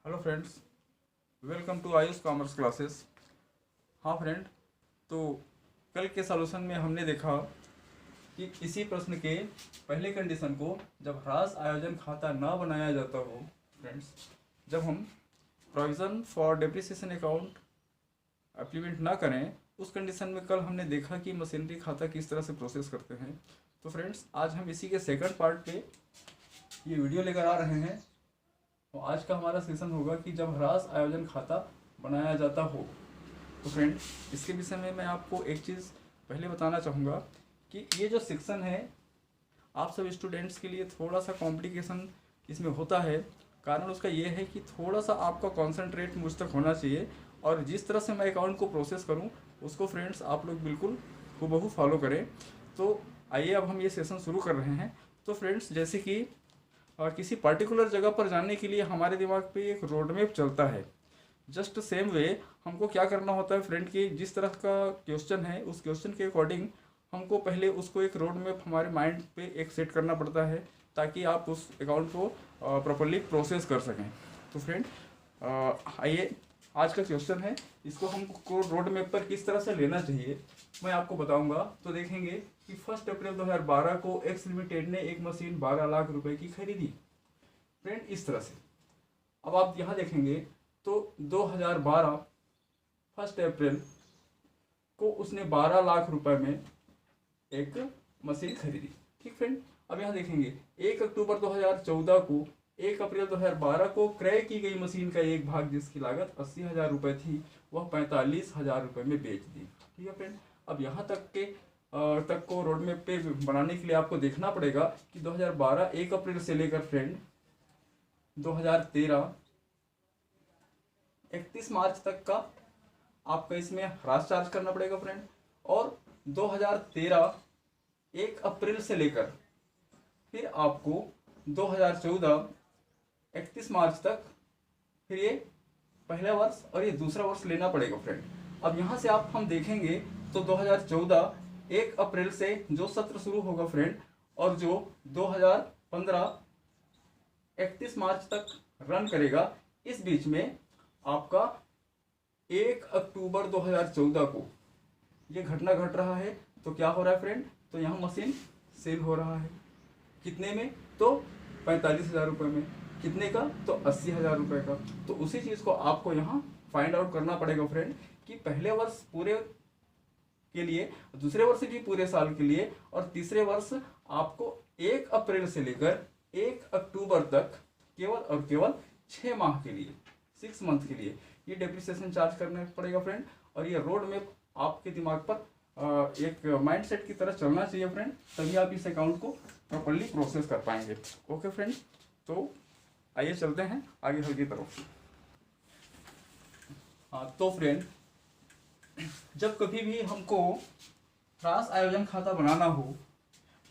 Hello friends, welcome to Ayush commerce classes. हाँ friend, तो कल के सॉल्यूशन में हमने देखा कि इसी प्रश्न के पहले कंडीशन को जब ह्रास आयोजन खाता ना बनाया जाता हो फ्रेंड्स, जब हम provision for depreciation account implement ना करें, उस कंडीशन में कल हमने देखा कि मशीनरी खाता किस तरह से प्रोसेस करते हैं। तो फ्रेंड्स, आज हम इसी के सेकंड पार्ट पे ये वीडियो लेकर आ रहे हैं। तो आज का हमारा सेशन होगा कि जब ह्रास आयोजन खाता बनाया जाता हो। तो फ्रेंड, इसके विषय में मैं आपको एक चीज़ पहले बताना चाहूँगा कि ये जो सेक्शन है आप सब स्टूडेंट्स के लिए थोड़ा सा कॉम्प्लिकेशन इसमें होता है। कारण उसका ये है कि थोड़ा सा आपका कॉन्सेंट्रेट मुझ तक होना चाहिए, और जिस तरह से मैं अकाउंट को प्रोसेस करूँ उसको फ्रेंड्स आप लोग बिल्कुल हूबहू फॉलो करें। तो आइए अब हम ये सेशन शुरू कर रहे हैं। तो फ्रेंड्स, जैसे कि किसी पर्टिकुलर जगह पर जाने के लिए हमारे दिमाग पे एक रोड मैप चलता है, जस्ट सेम वे हमको क्या करना होता है फ्रेंड कि जिस तरह का क्वेश्चन है उस क्वेश्चन के अकॉर्डिंग हमको पहले उसको एक रोड मैप हमारे माइंड पे एक सेट करना पड़ता है, ताकि आप उस अकाउंट को प्रॉपरली प्रोसेस कर सकें। तो फ्रेंड, आइए आज का क्वेश्चन है, इसको हमको रोड मैप पर किस तरह से लेना चाहिए मैं आपको बताऊंगा। तो देखेंगे कि 1 अप्रैल 2012 को एक्स लिमिटेड ने एक मशीन 12 लाख रुपए की खरीदी फ्रेंड, इस तरह से। अब आप यहाँ देखेंगे तो 2012 1 अप्रैल को उसने 12 लाख रुपए में एक मशीन खरीदी। ठीक फ्रेंड, अब यहाँ देखेंगे 1 अक्टूबर 2014 को 1 अप्रैल 2012 को क्रय की गई मशीन का एक भाग जिसकी लागत 80,000 रुपये थी वह 45,000 रुपये में बेच दी। ठीक है फ्रेंड, अब यहाँ तक को रोड मैप पे बनाने के लिए आपको देखना पड़ेगा कि 2012 1 अप्रैल से लेकर फ्रेंड 2013 31 मार्च तक का आपका इसमें ह्रास चार्ज करना पड़ेगा फ्रेंड, और 2013 1 अप्रैल से लेकर फिर आपको 2014 31 मार्च तक फिर ये पहला वर्ष और ये दूसरा वर्ष लेना पड़ेगा फ्रेंड। अब यहाँ से हम देखेंगे तो 2014 1 अप्रैल से जो सत्र शुरू होगा फ्रेंड, और जो 2015 31 मार्च तक रन करेगा, इस बीच में आपका 1 अक्टूबर 2014 को ये घटना घट रहा है। तो क्या हो रहा है फ्रेंड, तो यहाँ मशीन सेल हो रहा है कितने में, तो 45,000 रुपये में। कितने का, तो 80,000 रुपये का। तो उसी चीज़ को आपको यहाँ फाइंड आउट करना पड़ेगा फ्रेंड कि पहले वर्ष पूरे के लिए, दूसरे वर्ष भी पूरे साल के लिए, और तीसरे वर्ष आपको 1 अप्रैल से लेकर 1 अक्टूबर तक केवल और केवल 6 माह के लिए, 6 मंथ के लिए ये डेप्रिसिएशन चार्ज करना पड़ेगा फ्रेंड। और ये रोड मैप आपके दिमाग पर एक माइंडसेट की तरह चलना चाहिए फ्रेंड, तभी आप इस अकाउंट को प्रॉपर्ली प्रोसेस कर पाएंगे। ओके फ्रेंड, तो आइए चलते हैं आगे हल की तरफ। हाँ, तो फ्रेंड, जब कभी भी हमको ह्रास आयोजन खाता बनाना हो,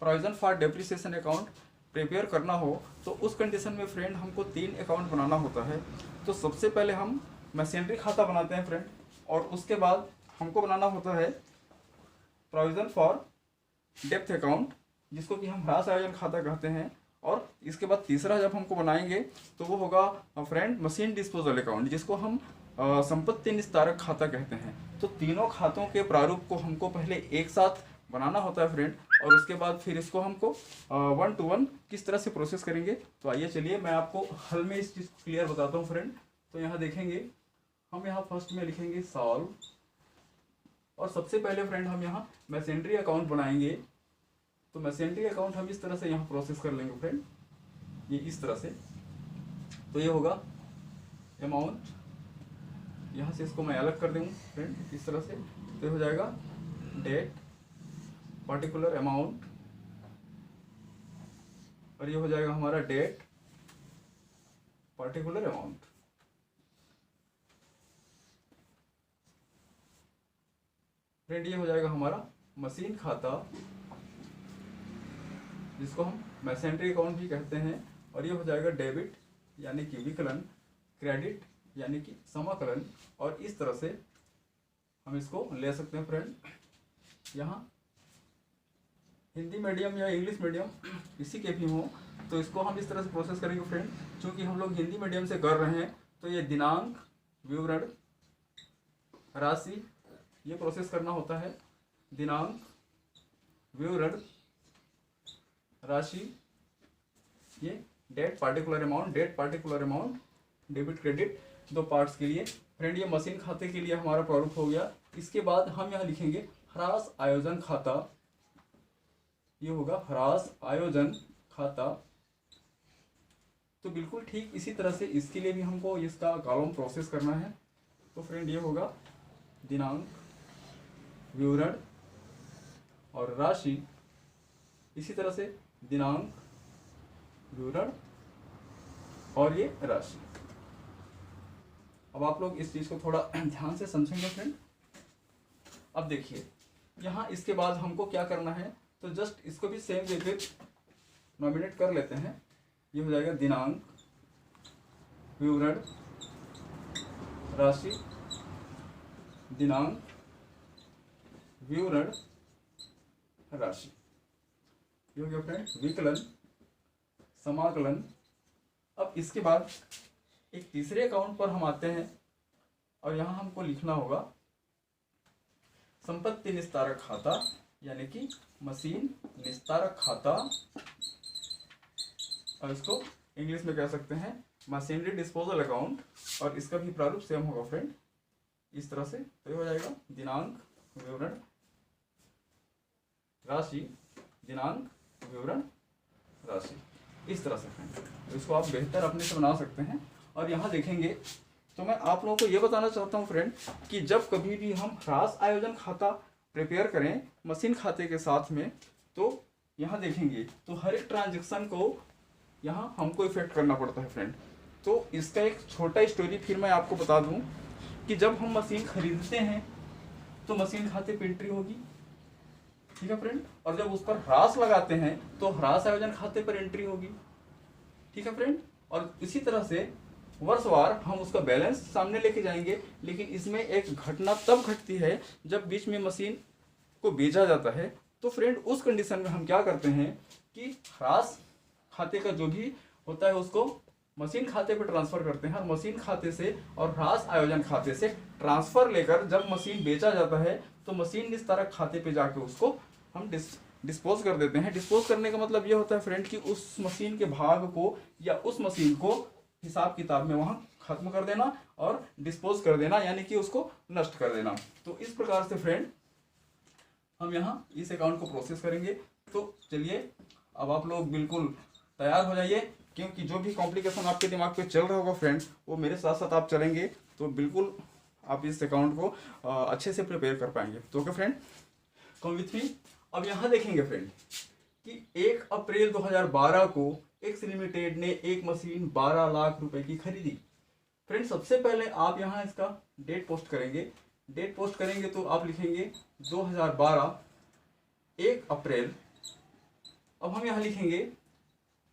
provision for depreciation account prepare करना हो, तो उस कंडीशन में फ्रेंड हमको 3 अकाउंट बनाना होता है। तो सबसे पहले हम मशीनरी खाता बनाते हैं फ्रेंड, और उसके बाद हमको बनाना होता है प्रोविजन फॉर डेप्थ अकाउंट, जिसको कि हम ह्रास आयोजन खाता कहते हैं। और इसके बाद तीसरा जब हमको बनाएंगे तो वो होगा फ्रेंड मशीन डिस्पोजल अकाउंट, जिसको हम संपत्ति निस्तारक खाता कहते हैं। तो तीनों खातों के प्रारूप को हमको पहले एक साथ बनाना होता है फ्रेंड, और उसके बाद फिर इसको हमको 1 to 1 किस तरह से प्रोसेस करेंगे। तो आइए चलिए मैं आपको हल में इस चीज़ को क्लियर बताता हूँ फ्रेंड। तो यहाँ देखेंगे, हम यहाँ फर्स्ट में लिखेंगे सॉल्व, और सबसे पहले फ्रेंड हम यहाँ मशीनरी अकाउंट बनाएंगे। तो मशीनरी अकाउंट हम इस तरह से यहाँ प्रोसेस कर लेंगे फ्रेंड, ये इस तरह से। तो ये होगा अमाउंट, यहाँ से इसको मैं अलग कर दूँ फ्रेंड इस तरह से। तो हो जाएगा डेट पर्टिकुलर अमाउंट, और ये हो जाएगा हमारा डेट पर्टिकुलर अमाउंट। फ्रेंड, ये हो जाएगा हमारा मशीन खाता, जिसको हम मशीनरी अकाउंट भी कहते हैं। और ये हो जाएगा डेबिट यानी कि विकलन, क्रेडिट यानी कि समाकलन, और इस तरह से हम इसको ले सकते हैं फ्रेंड। यहाँ हिंदी मीडियम या इंग्लिश मीडियम किसी के भी हो तो इसको हम इस तरह से प्रोसेस करेंगे फ्रेंड। चूँकि हम लोग हिंदी मीडियम से कर रहे हैं तो ये दिनांक, विवरण, राशि, ये प्रोसेस करना होता है। दिनांक, विवरण, राशि, ये date particular amount, debit credit, दो पार्ट्स के लिए। फ्रेंड ये मशीन खाते के लिए हमारा प्रारूप हो गया। इसके बाद हम यहाँ लिखेंगे ह्रास आयोजन खाता, ये होगा ह्रास आयोजन खाता। तो बिल्कुल ठीक इसी तरह से इसके लिए भी हमको इसका कॉलम प्रोसेस करना है। तो फ्रेंड ये होगा दिनांक, विवरण और राशि, इसी तरह से दिनांक, विवरण और ये राशि। अब आप लोग इस चीज को थोड़ा ध्यान से समझेंगे फ्रेंड। अब देखिए यहाँ इसके बाद हमको क्या करना है, तो जस्ट इसको भी सेम वे पे नॉमिनेट कर लेते हैं। ये हो जाएगा दिनांक, विवरण, राशि, दिनांक, विवरण, राशि। ये हो गया फ्रेंड विकलन, समाकलन। अब इसके बाद एक तीसरे अकाउंट पर हम आते हैं और यहाँ हमको लिखना होगा संपत्ति निस्तारक खाता, यानी कि मशीन निस्तारक खाता, और इसको इंग्लिश में कह सकते हैं मशीनरी डिस्पोजल अकाउंट। और इसका भी प्रारूप सेम होगा फ्रेंड इस तरह से। तो ये हो जाएगा दिनांक, विवरण, राशि, दिनांक, विवरण, राशि, इस तरह से फ्रेंड। तो इसको आप बेहतर अपने से बना सकते हैं। और यहाँ देखेंगे तो मैं आप लोगों को ये बताना चाहता हूँ फ्रेंड कि जब कभी भी हम ह्रास आयोजन खाता प्रिपेयर करें मशीन खाते के साथ में, तो यहाँ देखेंगे तो हर एक ट्रांजेक्शन को यहाँ हमको इफेक्ट करना पड़ता है फ्रेंड। तो इसका एक छोटा स्टोरी फिर मैं आपको बता दूँ कि जब हम मशीन खरीदते हैं तो मशीन खाते पे एंट्री होगी, ठीक है फ्रेंड। और जब उस पर ह्रास लगाते हैं तो ह्रास आयोजन खाते पर एंट्री होगी, ठीक है फ्रेंड। और इसी तरह से वर्षवार हम उसका बैलेंस सामने लेके जाएंगे। लेकिन इसमें एक घटना तब घटती है जब बीच में मशीन को बेचा जाता है। तो फ्रेंड उस कंडीशन में हम क्या करते हैं कि ह्रास खाते का जो भी होता है उसको मशीन खाते पर ट्रांसफर करते हैं, और मशीन खाते से और ह्रास आयोजन खाते से ट्रांसफर लेकर जब मशीन बेचा जाता है तो मशीन निस्तारक खाते पे जाके उसको हम डिस्पोज कर देते हैं। डिस्पोज करने का मतलब ये होता है फ्रेंड कि उस मशीन के भाग को या उस मशीन को हिसाब किताब में वहां खत्म कर देना और डिस्पोज कर देना, यानी कि उसको नष्ट कर देना। तो इस प्रकार से फ्रेंड हम यहाँ इस अकाउंट को प्रोसेस करेंगे। तो चलिए अब आप लोग बिल्कुल तैयार हो जाइए, क्योंकि जो भी कॉम्प्लिकेशन आपके दिमाग पे चल रहा होगा फ्रेंड वो मेरे साथ साथ आप चलेंगे तो बिल्कुल आप इस अकाउंट को अच्छे से प्रिपेयर कर पाएंगे। तो okay friend, come with me. अब यहाँ देखेंगे फ्रेंड कि 1 अप्रैल 2012 को एक्स लिमिटेड ने एक मशीन 12 लाख रुपए की खरीदी। फ्रेंड सबसे पहले आप यहाँ इसका डेट पोस्ट करेंगे। डेट पोस्ट करेंगे तो आप लिखेंगे 2012 1 अप्रैल। अब हम यहाँ लिखेंगे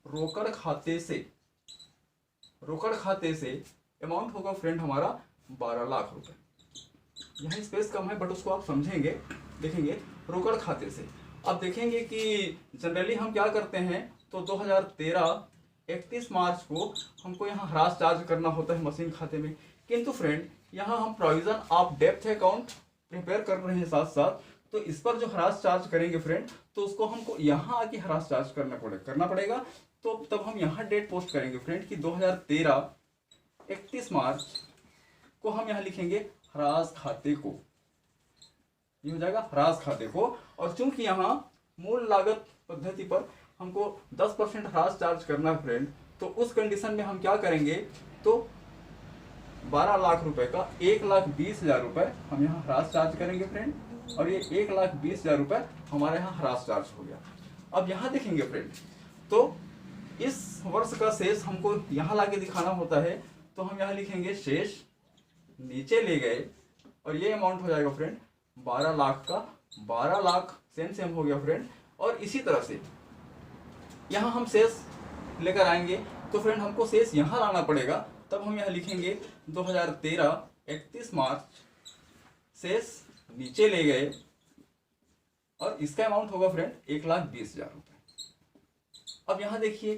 रोकड़ खाते से अमाउंट होगा फ्रेंड हमारा 12 लाख रुपए। यहाँ स्पेस कम है बट उसको आप समझेंगे। देखेंगे रोकड़ खाते से। अब देखेंगे कि जनरली हम क्या करते हैं, तो 2013 31 मार्च को हमको यहाँ ह्रास चार्ज करना होता है मशीन खाते में। किंतु फ्रेंड यहाँ हम provision of depth account prepare कर रहे हैं साथ साथ, तो इस पर जो ह्रास चार्ज करेंगे फ्रेंड तो उसको हमको यहाँ आके ह्रास चार्ज करना पड़ेगा। तो तब हम यहाँ डेट पोस्ट करेंगे फ्रेंड कि 2013 31 मार्च को हम यहाँ लिखेंगे ह्रास खाते को। ये हो जाएगा ह्रास खाते को। और चूंकि यहाँ मूल लागत पद्धति पर हमको 10% ह्रास चार्ज करना है फ्रेंड, तो उस कंडीशन में हम क्या करेंगे, तो 12 लाख रुपए का 1,20,000 रुपए हम यहाँ ह्रास चार्ज करेंगे फ्रेंड, और ये 1,20,000 रुपए हमारे यहाँ ह्रास चार्ज हो गया। अब यहाँ देखेंगे फ्रेंड तो इस वर्ष का शेष हमको यहाँ लाके दिखाना होता है, तो हम यहाँ लिखेंगे शेष, नीचे ले गए और ये अमाउंट हो जाएगा फ्रेंड 12 लाख का 12 लाख सेम हो गया फ्रेंड। और इसी तरह से यहाँ हम शेष लेकर आएंगे, तो फ्रेंड हमको शेष यहाँ लाना पड़ेगा। तब हम यहाँ लिखेंगे 2013 31 मार्च, शेष नीचे ले गए और इसका अमाउंट होगा फ्रेंड 1,20,000 रुपए। अब यहाँ देखिए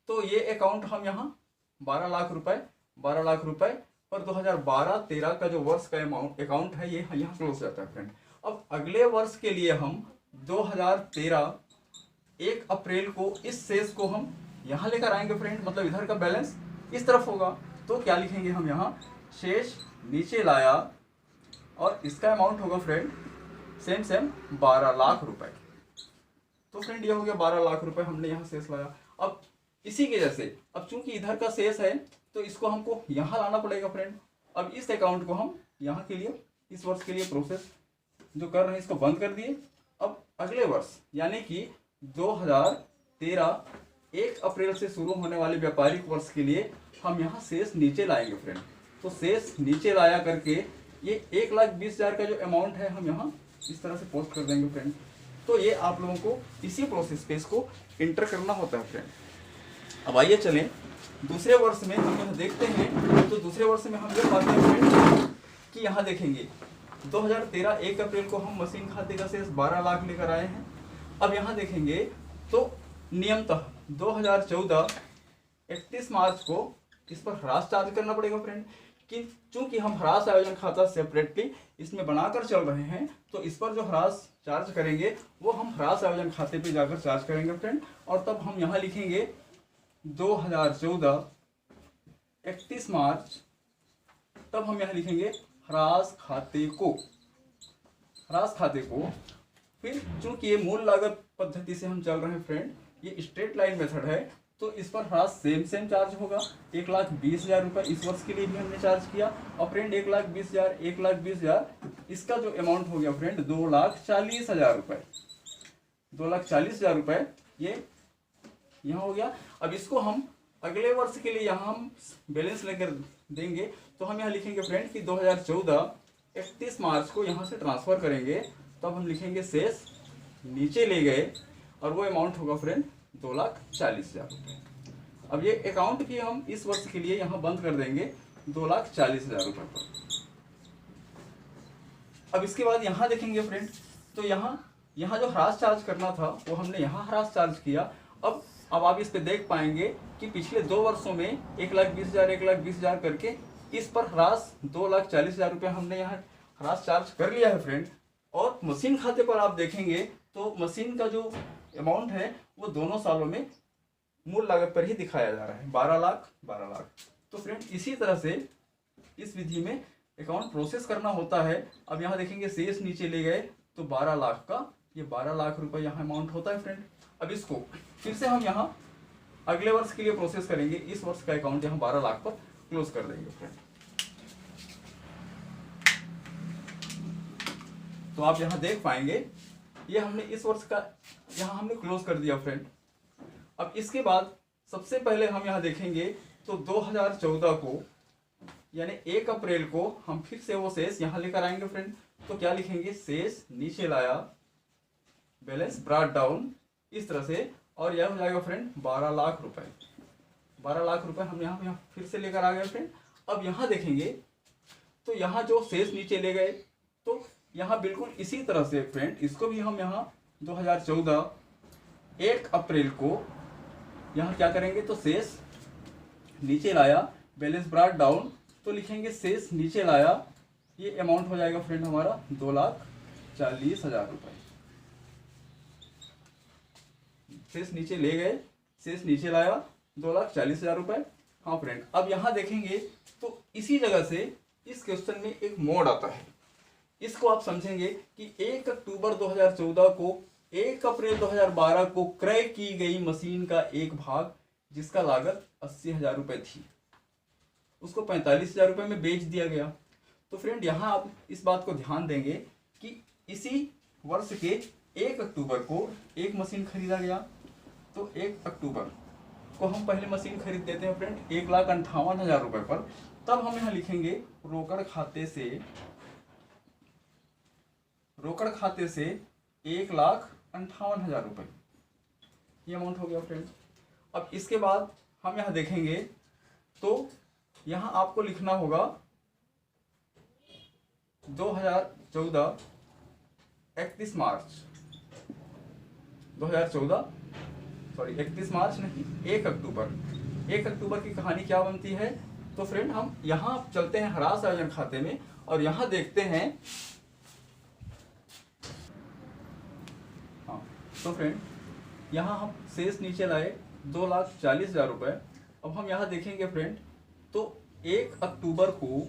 तो ये अकाउंट हम यहाँ 12 लाख रुपए 12 लाख रुपए पर 2012-13 का जो वर्ष का अकाउंट है ये यहाँ क्लोज जाता है फ्रेंड। अब अगले वर्ष के लिए हम 2013 1 अप्रैल को इस शेष को हम यहाँ लेकर आएंगे फ्रेंड, मतलब इधर का बैलेंस इस तरफ होगा। तो क्या लिखेंगे हम यहाँ, शेष नीचे लाया और इसका अमाउंट होगा फ्रेंड सेम 12 लाख रुपए। तो फ्रेंड ये हो गया 12 लाख रुपए हमने यहाँ शेष लाया। अब इसी के जैसे अब चूंकि इधर का शेष है तो इसको हमको यहाँ लाना पड़ेगा फ्रेंड। अब इस अकाउंट को हम यहाँ के लिए इस वर्ष के लिए प्रोसेस जो कर रहे हैं इसको बंद कर दिए। अब अगले वर्ष यानी कि 2013 1 अप्रैल से शुरू होने वाले व्यापारिक वर्ष के लिए हम यहाँ शेष नीचे लाएंगे फ्रेंड। तो शेष नीचे लाया करके ये 1,20,000 का जो अमाउंट है हम यहाँ इस तरह से पोस्ट कर देंगे फ्रेंड। तो ये आप लोगों को इसी प्रोसेस पे इसको इंटर करना होता है फ्रेंड। अब आइए चलें दूसरे वर्ष में हम यहाँ देखते हैं। तो दूसरे वर्ष में हम ये पाते हैं फ्रेंड कि यहाँ देखेंगे 2013 1 अप्रैल को हम मशीन खाते का शेष 12 लाख लेकर आए हैं। अब यहाँ देखेंगे तो नियमतः 2014 31 मार्च को इस पर ह्रास चार्ज करना पड़ेगा फ्रेंड, कि चूंकि हम ह्रास आयोजन खाता सेपरेटली इसमें बनाकर चल रहे हैं तो इस पर जो ह्रास चार्ज करेंगे वो हम ह्रास आयोजन खाते पे जाकर चार्ज करेंगे फ्रेंड। और तब हम यहाँ लिखेंगे 2014 31 मार्च, तब हम यहाँ लिखेंगे ह्रास खाते को। फिर चूंकि ये मूल लागत पद्धति से हम चल रहे हैं फ्रेंड, ये स्ट्रेट लाइन मेथड है तो इस पर ह्रास सेम चार्ज होगा। 1,20,000 रुपये इस वर्ष के लिए भी हमने चार्ज किया। और फ्रेंड 1,20,000 इसका जो अमाउंट हो गया फ्रेंड 2,40,000 रुपये। 2,40,000 रुपये ये यहाँ हो गया। अब इसको हम अगले वर्ष के लिए यहाँ हम बैलेंस लेकर देंगे तो हम यहाँ लिखेंगे फ्रेंड कि 2014 31 मार्च को यहाँ से ट्रांसफर करेंगे। तब हम लिखेंगे शेष नीचे ले गए और वो अमाउंट होगा फ्रेंड 2,40,000 रुपये। अब ये अकाउंट भी हम इस वर्ष के लिए यहाँ बंद कर देंगे 2,40,000 रुपये पर। अब इसके बाद यहाँ देखेंगे फ्रेंड तो यहाँ जो ह्रास चार्ज करना था वो हमने यहाँ ह्रास चार्ज किया। अब आप इस पे देख पाएंगे कि पिछले 2 वर्षों में 1,20,000 करके इस पर ह्रास 2,40,000 रुपये हमने यहाँ ह्रास चार्ज कर लिया है फ्रेंड। और मशीन खाते पर आप देखेंगे तो मशीन का जो अमाउंट है वो दोनों सालों में मूल लागत पर ही दिखाया जा रहा है 12 लाख। तो फ्रेंड इसी तरह से इस विधि में अकाउंट प्रोसेस करना होता है। अब यहाँ देखेंगे शेष नीचे ले गए तो 12 लाख का ये 12 लाख रुपए यहाँ अमाउंट होता है फ्रेंड। अब इसको फिर से हम यहाँ अगले वर्ष के लिए प्रोसेस करेंगे। इस वर्ष का अकाउंट यहाँ 12 लाख पर क्लोज कर देंगे फ्रेंड। तो आप यहाँ देख पाएंगे ये हमने इस वर्ष का यहाँ हमने क्लोज कर दिया फ्रेंड। अब इसके बाद सबसे पहले हम यहाँ देखेंगे तो 2014 को यानी 1 अप्रैल को हम फिर से वो शेष यहाँ लेकर आएंगे फ्रेंड। तो क्या लिखेंगे, शेष नीचे लाया, बैलेंस ब्रॉट डाउन इस तरह से, और यह हो जाएगा फ्रेंड 12 लाख रुपए। 12 लाख रुपए हम यहाँ फिर से लेकर आ गए फ्रेंड। अब यहाँ देखेंगे तो यहाँ जो शेष नीचे ले गए तो यहाँ बिल्कुल इसी तरह से फ्रेंड इसको भी हम यहाँ 2014 1 अप्रैल को यहाँ क्या करेंगे तो शेष नीचे लाया, बैलेंस ब्रॉट डाउन, तो लिखेंगे शेष नीचे लाया, ये अमाउंट हो जाएगा फ्रेंड हमारा 2,40,000 रुपए। शेष नीचे ले गए, शेष नीचे लाया 2,40,000 रुपए। हाँ फ्रेंड, अब यहाँ देखेंगे तो इसी जगह से इस क्वेश्चन में एक मोड आता है। इसको आप समझेंगे कि 1 अक्टूबर 2014 को 1 अप्रैल 2012 को क्रय की गई मशीन का एक भाग जिसका लागत 80,000 रुपये थी, उसको 45,000 रुपये में बेच दिया गया। तो फ्रेंड यहाँ आप इस बात को ध्यान देंगे कि इसी वर्ष के 1 अक्टूबर को एक मशीन खरीदा गया। तो 1 अक्टूबर को हम पहले मशीन खरीद देते हैं फ्रेंड 1,58,000 रुपये पर। तब हम यहाँ लिखेंगे रोकड़ खाते से 1,58,000 रुपये, ये अमाउंट हो गया फ्रेंड। अब इसके बाद हम यहाँ देखेंगे तो यहाँ आपको लिखना होगा 2014 31 मार्च 2014 सॉरी 31 मार्च नहीं 1 अक्टूबर। 1 अक्टूबर की कहानी क्या बनती है तो फ्रेंड हम यहाँ चलते हैं ह्रास आयोजन खाते में और यहाँ देखते हैं। हाँ, तो फ्रेंड यहाँ हम शेष नीचे लाए 2,40,000 रुपये। अब हम यहाँ देखेंगे फ्रेंड, तो 1 अक्टूबर को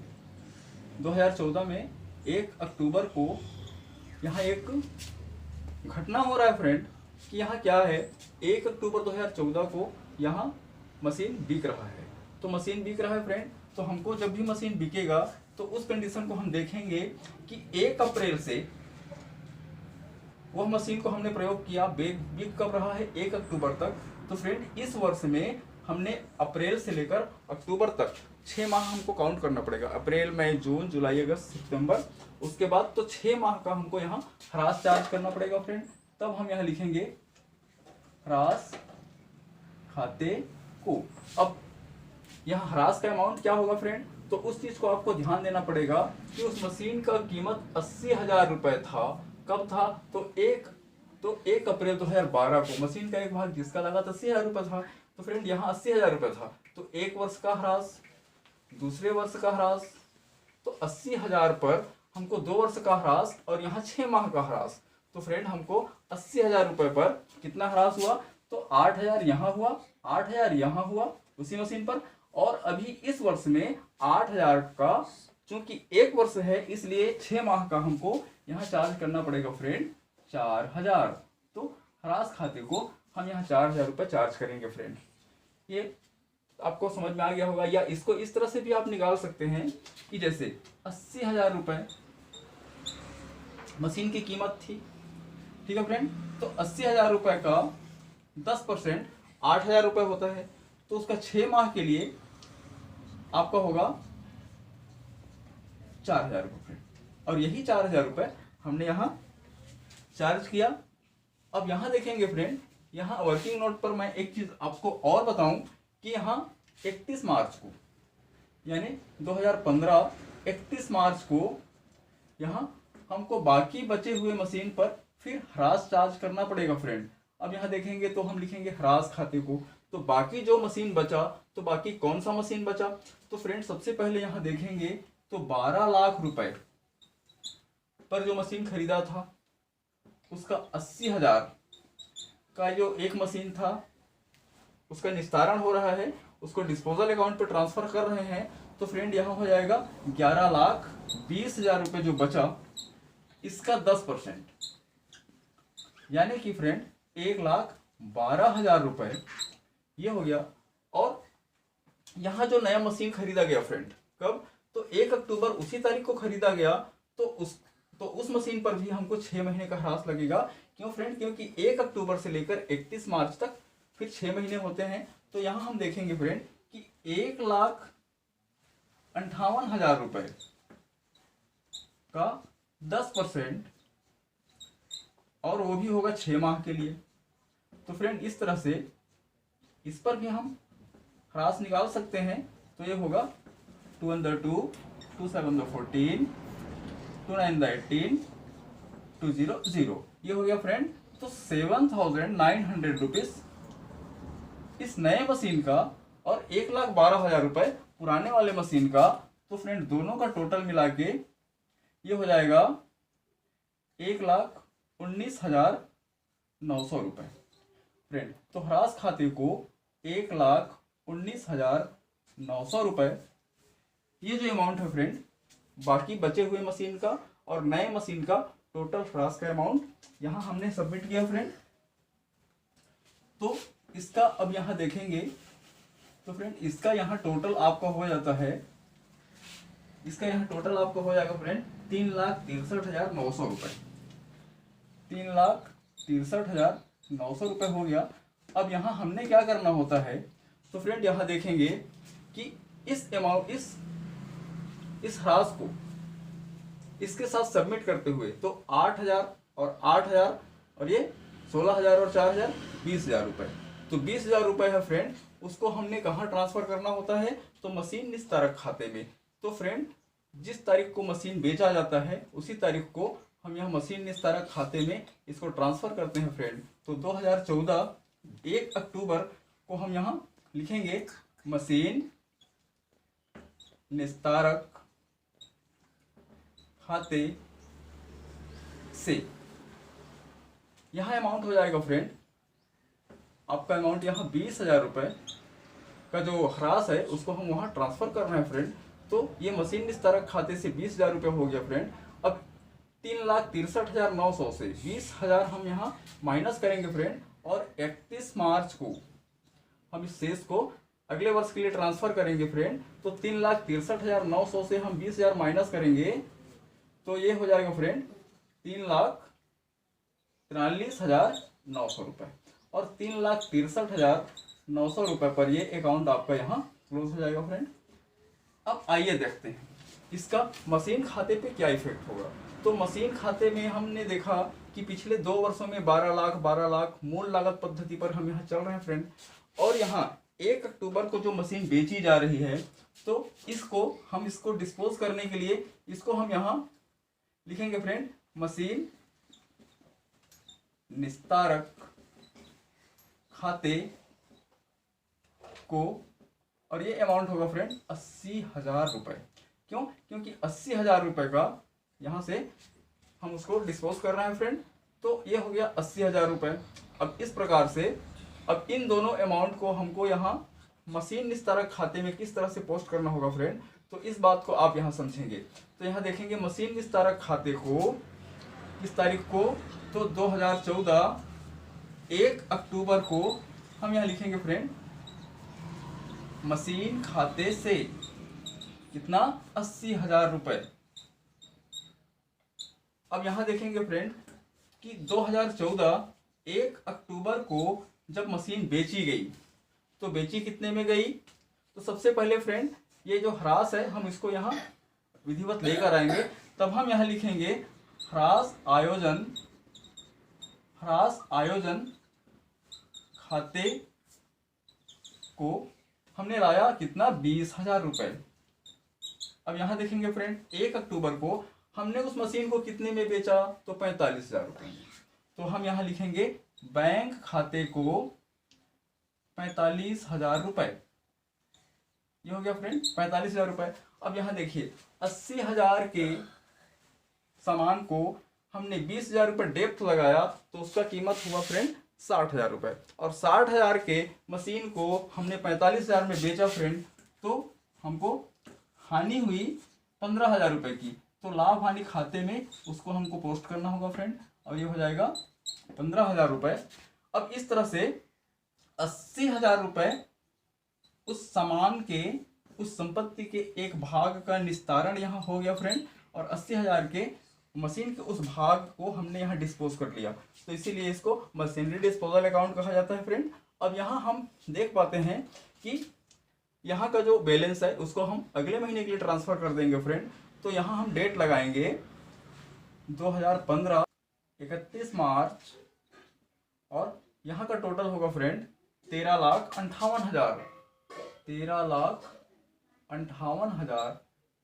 2014 में 1 अक्टूबर को यहाँ एक घटना हो रहा है फ्रेंड कि यहाँ क्या है, 1 अक्टूबर 2014 को यहाँ मशीन बिक रहा है। तो मशीन बिक रहा है फ्रेंड, तो हमको जब भी मशीन बिकेगा तो उस कंडीशन को हम देखेंगे कि 1 अप्रैल से वह मशीन को हमने प्रयोग किया, बिक कब रहा है 1 अक्टूबर तक। तो फ्रेंड इस वर्ष में हमने अप्रैल से लेकर अक्टूबर तक 6 माह हमको काउंट करना पड़ेगा, अप्रैल मई जून जुलाई अगस्त सितंबर। उसके बाद तो 6 माह का हमको यहाँ ह्रास चार्ज करना पड़ेगा फ्रेंड। तब हम यहाँ लिखेंगे ह्रास खाते को। अब यहाँ ह्रास का अमाउंट क्या होगा फ्रेंड, तो उस चीज को आपको ध्यान देना पड़ेगा कि उस मशीन का कीमत 80,000 रुपए था। कब था, तो 1 अप्रैल 2012 को मशीन का एक भाग जिसका लागत 80,000 रुपए था। तो फ्रेंड यहाँ 80,000 रुपए था, तो 1 वर्ष का ह्रास, दूसरे वर्ष का ह्रास, तो 80,000 पर हमको 2 वर्ष का ह्रास और यहाँ 6 माह का ह्रास। तो फ्रेंड हमको 80,000 रुपए पर कितना ह्रास हुआ, तो 8,000 यहाँ हुआ, 8,000 यहाँ हुआ उसी मशीन पर। और अभी इस वर्ष में 8,000 का, चूंकि 1 वर्ष है इसलिए 6 माह का हमको यहाँ चार्ज करना पड़ेगा फ्रेंड 4,000। तो ह्रास खाते को हम यहाँ 4,000 रुपये चार्ज करेंगे फ्रेंड। ये आपको समझ में आ गया होगा, या इसको इस तरह से भी आप निकाल सकते हैं कि जैसे 80,000 रुपये मशीन की कीमत थी, ठीक है फ्रेंड। तो 80,000 रुपये का 10% 8,000 रुपये होता है, तो उसका 6 माह के लिए आपका होगा 4,000 रुपये। और यही 4,000 रुपये हमने यहाँ चार्ज किया। अब यहाँ देखेंगे फ्रेंड, यहाँ वर्किंग नोट पर मैं एक चीज आपको और बताऊं कि यहाँ 31 मार्च को, यानी 2015 31 मार्च को यहाँ हमको बाकी बचे हुए मशीन पर फिर ह्रास चार्ज करना पड़ेगा फ्रेंड। अब यहाँ देखेंगे तो हम लिखेंगे ह्रास खाते को, तो बाकी जो मशीन बचा, तो बाकी कौन सा मशीन बचा, तो फ्रेंड सबसे पहले यहाँ देखेंगे तो 12 लाख रुपए पर जो मशीन खरीदा था उसका 80,000 का जो एक मशीन था उसका निस्तारण हो रहा है, उसको डिस्पोजल अकाउंट पे ट्रांसफर कर रहे हैं। तो फ्रेंड यहाँ हो जाएगा 11,20,000 रुपये जो बचा, इसका 10%, यानी कि फ्रेंड 1,12,000 रुपये ये हो गया। और यहाँ जो नया मशीन खरीदा गया फ्रेंड, कब, तो 1 अक्टूबर उसी तारीख को खरीदा गया, तो उस मशीन पर भी हमको 6 महीने का ह्रास लगेगा। क्यों फ्रेंड, क्योंकि 1 अक्टूबर से लेकर 31 मार्च तक फिर 6 महीने होते हैं। तो यहाँ हम देखेंगे फ्रेंड कि 1,58,000 रुपये का 10%, और वो भी होगा 6 माह के लिए। तो फ्रेंड इस तरह से इस पर भी हम ह्रास निकाल सकते हैं। तो ये होगा 2 × 2, 2 × 7 = 14, 2 × 9 = 18, 2 0 0, ये हो गया फ्रेंड। तो 7,900 रुपीज इस नए मशीन का और 1,12,000 रुपये पुराने वाले मशीन का। तो फ्रेंड दोनों का टोटल मिला के ये हो जाएगा 1,19,900 रुपये फ्रेंड। तो ह्रास खाते को 1,19,900 रुपये, ये जो अमाउंट है फ्रेंड बाकी बचे हुए मशीन का और नए मशीन का टोटल ह्रास का अमाउंट यहाँ हमने सबमिट किया फ्रेंड। तो इसका अब यहाँ देखेंगे तो फ्रेंड इसका यहाँ टोटल आपका हो जाता है, इसका यहाँ टोटल आपका हो जाएगा फ्रेंड 3,63,900 रुपये, 3,63,900 रुपये हो गया। अब यहाँ हमने क्या करना होता है, तो फ्रेंड यहाँ देखेंगे कि इस अमाउंट इस ह्रास को इसके साथ सबमिट करते हुए तो 8,000 और 8,000 और ये 16,000 और 4,000 20,000 रुपये। तो 20,000 रुपये है फ्रेंड, उसको हमने कहाँ ट्रांसफर करना होता है, तो मशीन निस्तारक खाते में। तो फ्रेंड जिस तारीख को मशीन बेचा जाता है उसी तारीख को हम यहाँ मशीन निस्तारक खाते में इसको ट्रांसफर करते हैं फ्रेंड। तो 2014 1 अक्टूबर को हम यहाँ लिखेंगे मशीन निस्तारक खाते से। यहाँ अमाउंट हो जाएगा फ्रेंड, आपका अमाउंट यहाँ 20,000 रुपये का जो ह्रास है उसको हम वहाँ ट्रांसफर कर रहे हैं फ्रेंड। तो ये मशीन निस्तारक खाते से 20,000 रुपये हो गया फ्रेंड। अब 3,63,900 से 20,000 हम यहाँ माइनस करेंगे फ्रेंड, और 31 मार्च को हम इस शेष को अगले वर्ष के लिए ट्रांसफर करेंगे फ्रेंड। तो 3,63,900 से हम 20,000 माइनस करेंगे तो ये हो जाएगा फ्रेंड 3,43,900 रुपये, और 3,63,900 रुपये पर ये अकाउंट आपका यहाँ क्लोज हो जाएगा फ्रेंड। अब आइए देखते हैं इसका मशीन खाते पे क्या इफेक्ट होगा। तो मशीन खाते में हमने देखा कि पिछले 2 वर्षों में 12 लाख मूल लागत पद्धति पर हम यहाँ चल रहे हैं फ्रेंड, और यहाँ 1 अक्टूबर को जो मशीन बेची जा रही है तो इसको डिस्पोज करने के लिए इसको हम यहाँ लिखेंगे फ्रेंड मशीन निस्तारक खाते को, और ये अमाउंट होगा फ्रेंड 80,000 रुपये। क्यों? क्योंकि 80,000 रुपये का यहाँ से हम उसको डिस्पोज कर रहे हैं फ्रेंड, तो ये हो गया 80,000 रुपये। अब इस प्रकार से अब इन दोनों अमाउंट को हमको यहाँ मशीन निस्तारक खाते में किस तरह से पोस्ट करना होगा फ्रेंड, तो इस बात को आप यहाँ समझेंगे। तो यहाँ देखेंगे मशीन निस्तारक खाते को किस तारीख को, तो 2014 1 अक्टूबर को हम यहाँ लिखेंगे फ्रेंड मशीन खाते से कितना 80,000 रुपये। अब यहाँ देखेंगे फ्रेंड कि 2014 1 अक्टूबर को जब मशीन बेची गई तो बेची कितने में गई, तो सबसे पहले फ्रेंड ये जो ह्रास है हम इसको यहाँ विधिवत लेकर आएंगे। तब हम यहाँ लिखेंगे ह्रास आयोजन खाते को हमने लाया कितना 20,000 रुपये। अब यहाँ देखेंगे फ्रेंड 1 अक्टूबर को हमने उस मशीन को कितने में बेचा, तो 45,000 रुपये में। तो हम यहाँ लिखेंगे बैंक खाते को 45,000 रुपये। ये हो गया फ्रेंड 45,000 रुपये। अब यहाँ देखिए 80,000 के सामान को हमने 20,000 रुपये डेप्थ लगाया तो उसका कीमत हुआ फ्रेंड 60,000 रुपये, और 60,000 के मशीन को हमने 45,000 में बेचा फ्रेंड, तो हमको हानि हुई 15,000 रुपये की। तो लाभ हानि खाते में उसको हमको पोस्ट करना होगा फ्रेंड, और ये हो जाएगा 15,000 रुपये। अब इस तरह से 80,000 रुपये उस सामान के उस संपत्ति के एक भाग का निस्तारण यहाँ हो गया फ्रेंड, और 80,000 के मशीन के उस भाग को हमने यहाँ डिस्पोज कर लिया, तो इसीलिए इसको मशीनरी डिस्पोजल अकाउंट कहा जाता है फ्रेंड। अब यहाँ हम देख पाते हैं कि यहाँ का जो बैलेंस है उसको हम अगले महीने के लिए ट्रांसफर कर देंगे फ्रेंड। तो यहाँ हम डेट लगाएंगे 2015 31 मार्च, और यहाँ का टोटल होगा फ्रेंड 13,58,000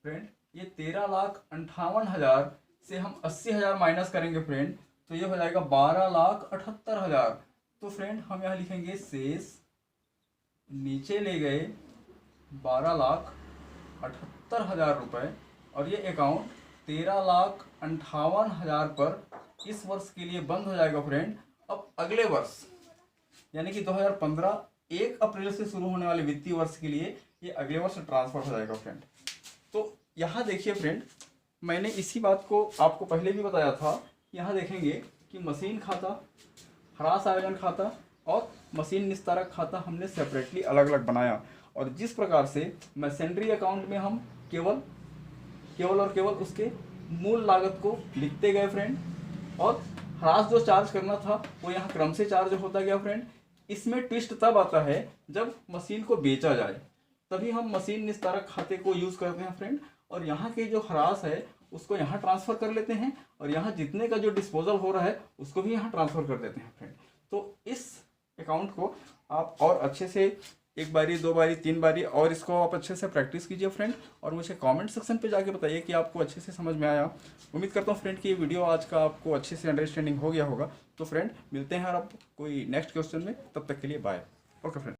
फ्रेंड। ये 13,58,000 से हम 80,000 माइनस करेंगे फ्रेंड, तो ये हो जाएगा 12,78,000। तो फ्रेंड हम यहाँ लिखेंगे शेष नीचे ले गए 12,78,000 रुपये, और ये अकाउंट 13,58,000 पर इस वर्ष के लिए बंद हो जाएगा फ्रेंड। अब अगले वर्ष यानी कि 2015 1 अप्रैल से शुरू होने वाले वित्तीय वर्ष के लिए ये अगले वर्ष ट्रांसफर हो जाएगा फ्रेंड। तो यहाँ देखिए फ्रेंड, मैंने इसी बात को आपको पहले भी बताया था। यहाँ देखेंगे कि मशीन खाता, ह्रास आयोजन खाता और मशीन निस्तारक खाता हमने सेपरेटली अलग अलग बनाया, और जिस प्रकार से मैसेंड्री अकाउंट में हम केवल उसके मूल लागत को लिखते गए फ्रेंड, और ह्रास जो चार्ज करना था वो यहाँ क्रम से चार्ज होता गया फ्रेंड। इसमें ट्विस्ट तब आता है जब मशीन को बेचा जाए, तभी हम मशीन निस्तारक खाते को यूज करते हैं फ्रेंड, और यहाँ के जो ह्रास है उसको यहाँ ट्रांसफर कर लेते हैं, और यहाँ जितने का जो डिस्पोजल हो रहा है उसको भी यहाँ ट्रांसफर कर देते हैं फ्रेंड। तो इस अकाउंट को आप और अच्छे से 1 बारी 2 बारी 3 बारी और इसको आप अच्छे से प्रैक्टिस कीजिए फ्रेंड, और मुझे कमेंट सेक्शन पे जाके बताइए कि आपको अच्छे से समझ में आया। उम्मीद करता हूँ फ्रेंड कि ये वीडियो आज का आपको अच्छे से अंडरस्टैंडिंग हो गया होगा। तो फ्रेंड मिलते हैं आप कोई नेक्स्ट क्वेश्चन में, तब तक के लिए बाय। Okay friend.